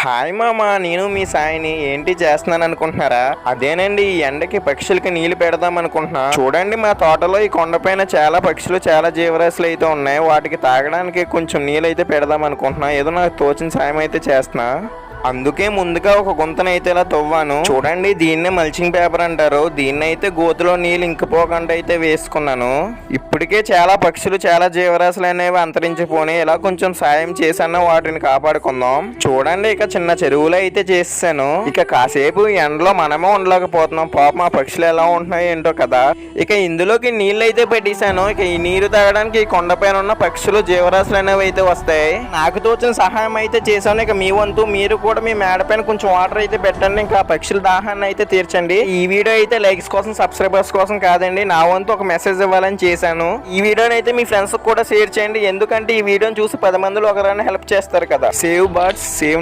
Hi మామ, నేను మీ సాయిని. ఏంటి చేస్తున్నాను అనుకుంటున్నారా? అదేనండి, ఈ ఎండకి పక్షులకి నీళ్లు పెడదాం అనుకుంటున్నా. చూడండి, మా తోటలో ఈ కొండపైన చాలా పక్షులు, చాలా జీవరాశులు అయితే ఉన్నాయి. వాటికి తాగడానికి కొంచెం నీళ్ళు అయితే పెడదాం అనుకుంటున్నా. ఏదో నాకు తోచిన సాయం అయితే చేస్తున్నా. అందుకే ముందుగా ఒక గుంతనైతే ఇలా తవ్వాను. చూడండి, దీన్నే మల్చింగ్ పేపర్ అంటారు. దీన్ని అయితే గోతులో నీళ్ళు ఇంకిపోకుండా అయితే వేసుకున్నాను. ఇప్పటికే చాలా పక్షులు, చాలా జీవరాశులు అనేవి అంతరించిపోయి, ఇలా కొంచెం సాయం చేసన్నా వాటిని కాపాడుకుందాం. చూడండి, ఇక చిన్న చెరువులో అయితే చేసాను. ఇక కాసేపు ఎండలో మనమే ఉండలేకపోతున్నాం. పాపం ఆ పక్షులు ఎలా ఉంటున్నాయి ఏంటో కదా. ఇక ఇందులోకి నీళ్ళు అయితే పెట్టేశాను. ఇక ఈ నీరు తాగడానికి ఈ కొండపైన ఉన్న పక్షులు, జీవరాశులు అనేవి అయితే వస్తాయి. నాకు తోచిన సహాయం అయితే చేశాను. ఇక మీ వంతు మీరు కూడా మీ మేడ పైన కొంచెం వాటర్ అయితే పెట్టండి. ఇంకా పక్షుల దాహాన్ని అయితే తీర్చండి. ఈ వీడియో అయితే లైక్స్ కోసం, సబ్స్క్రైబర్స్ కోసం కాదండి, నా వంతు ఒక మెసేజ్ ఇవ్వాలని చేశాను. ఈ వీడియోని అయితే మీ ఫ్రెండ్స్ కూడా షేర్ చేయండి. ఎందుకంటే ఈ వీడియోని చూసి 10 మందిలో ఒకరైనా హెల్ప్ చేస్తారు కదా. Save birds, save